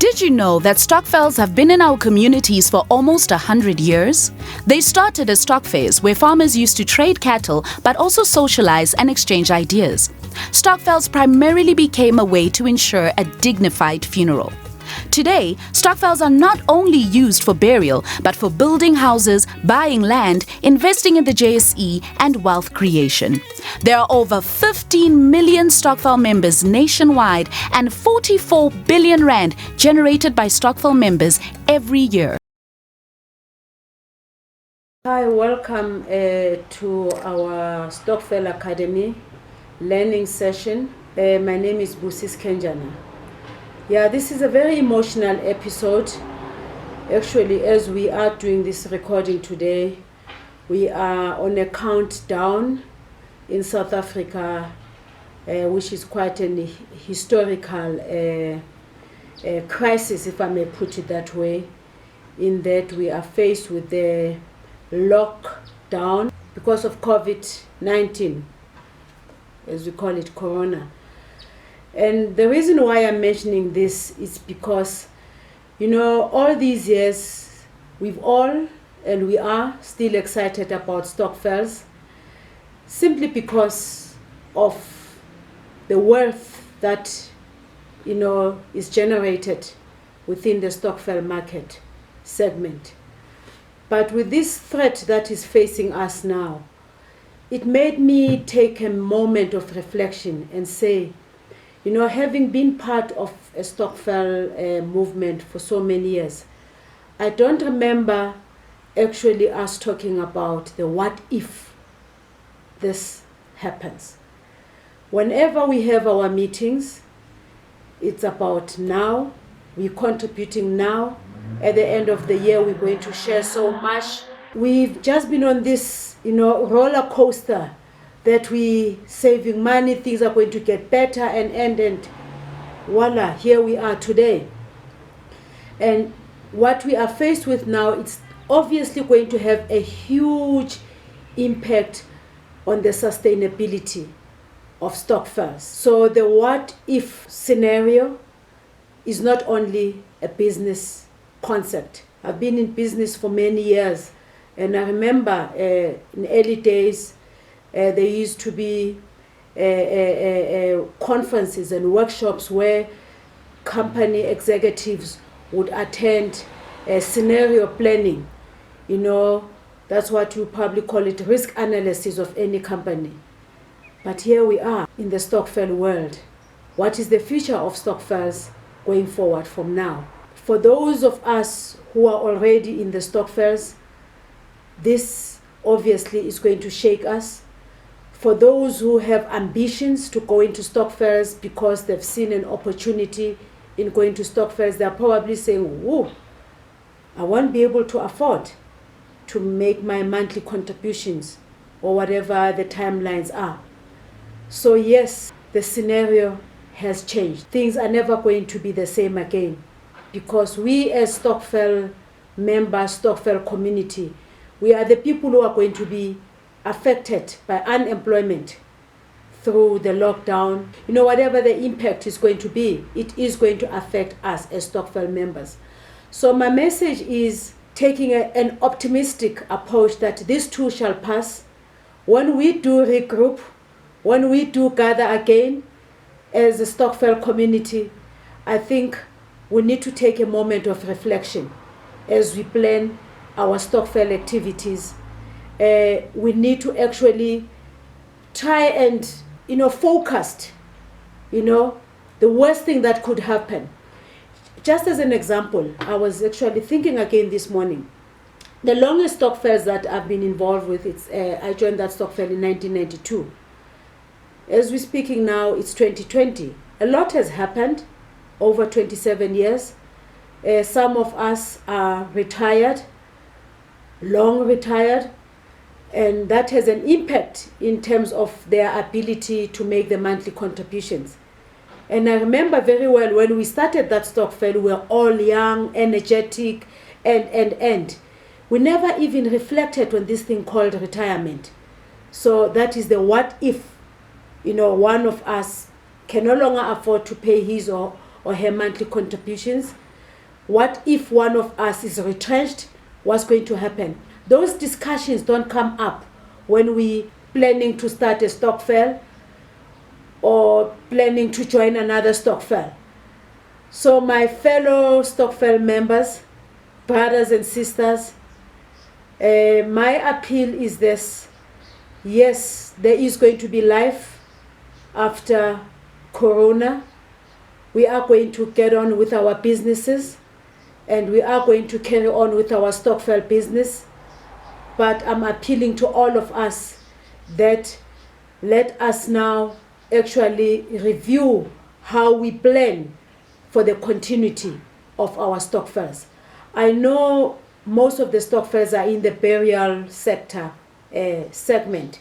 Did you know that Stokvels have been in our communities for almost 100 years? They started as stock fairs where farmers used to trade cattle but also socialize and exchange ideas. Stokvels primarily became a way to ensure a dignified funeral. Today, Stokvels are not only used for burial but for building houses, buying land, investing in the JSE and wealth creation. There are over 15 million Stokvel members nationwide and 44 billion rand generated by Stokvel members every year. Hi, welcome to our Stokvel Academy learning session. My name is Busis Kenjana. Yeah, this is a very emotional episode. Actually, as we are doing this recording today, we are on a countdown in South Africa, which is quite an historical crisis, if I may put it that way, in that we are faced with the lockdown because of COVID-19, as we call it, Corona. And the reason why I'm mentioning this is because, all these years, we are still excited about Stokvels, simply because of the wealth that, is generated within the Stokvel market segment. But with this threat that is facing us now, it made me take a moment of reflection and say, having been part of a Stokvel movement for so many years, I don't remember actually us talking about the what if this happens. Whenever we have our meetings, it's about now, we're contributing now. At the end of the year, we're going to share so much. We've just been on this, roller coaster that we saving money, things are going to get better, and voila, here we are today. And what we are faced with now, it's obviously going to have a huge impact on the sustainability of Stokvels. So the what if scenario is not only a business concept. I've been in business for many years, and I remember in early days, there used to be conferences and workshops where company executives would attend scenario planning. That's what you probably call it, risk analysis of any company. But here we are in the Stokvel world. What is the future of Stokvels going forward from now? For those of us who are already in the Stokvels, this obviously is going to shake us. For those who have ambitions to go into Stokvels because they've seen an opportunity in going to Stokvels, they're probably saying, whoa, I won't be able to afford to make my monthly contributions or whatever the timelines are. So yes, the scenario has changed. Things are never going to be the same again, because we as Stokvel members, Stokvel community, we are the people who are going to be affected by unemployment through the lockdown. Whatever the impact is going to be, it is going to affect us as Stokvel members. So my message is taking an optimistic approach that this too shall pass. When we do regroup, when we do gather again as a Stokvel community, I think we need to take a moment of reflection as we plan our Stokvel activities. We need to actually try and, focus, the worst thing that could happen. Just as an example, I was actually thinking again this morning. The longest Stokvels that I've been involved with, I joined that Stokvel in 1992. As we're speaking now, it's 2020. A lot has happened over 27 years. Some of us are retired, long retired, and that has an impact in terms of their ability to make the monthly contributions. And I remember very well when we started that Stokvel, we were all young, energetic, and we never even reflected on this thing called retirement. So that is the what if, one of us can no longer afford to pay his or her monthly contributions. What if one of us is retrenched? What's going to happen? Those discussions don't come up when we planning to start a Stokvel or planning to join another Stokvel. So my fellow Stokvel members, brothers and sisters, my appeal is this. Yes, there is going to be life after Corona. We are going to get on with our businesses and we are going to carry on with our Stokvel business. But I'm appealing to all of us that let us now actually review how we plan for the continuity of our Stokvels. I know most of the Stokvels are in the burial sector segment,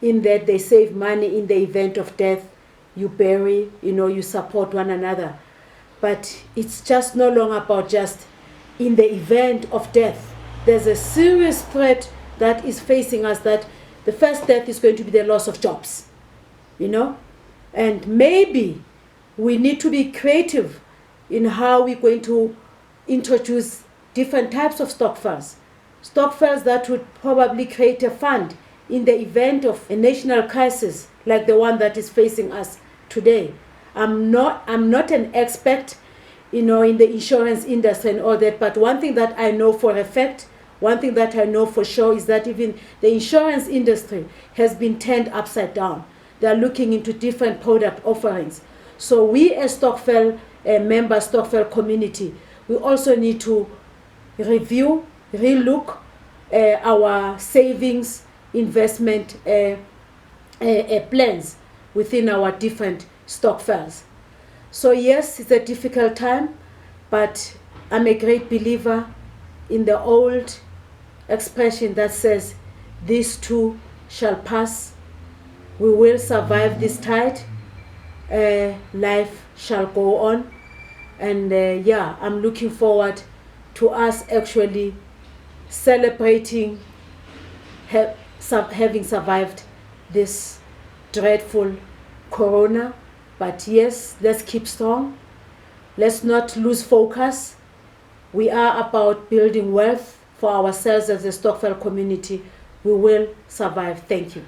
in that they save money in the event of death. You bury, you support one another. But it's just no longer about just in the event of death. There's a serious threat that is facing us, that the first death is going to be the loss of jobs, and maybe we need to be creative in how we're going to introduce different types of Stokvels that would probably create a fund in the event of a national crisis like the one that is facing us today. I'm not an expert, in the insurance industry and all that, but one thing that I know for a fact, one thing that I know for sure is that even the insurance industry has been turned upside down. They are looking into different product offerings. So we as Stokvel members, Stokvel community, we also need to review, relook our savings investment plans within our different Stokvels. So yes, it's a difficult time, but I'm a great believer in the old expression that says, "This too shall pass." We will survive this tide. Life shall go on. And I'm looking forward to us actually celebrating having survived this dreadful Corona. But yes, let's keep strong. Let's not lose focus. We are about building wealth for ourselves as a Stokvel community. We will survive. Thank you.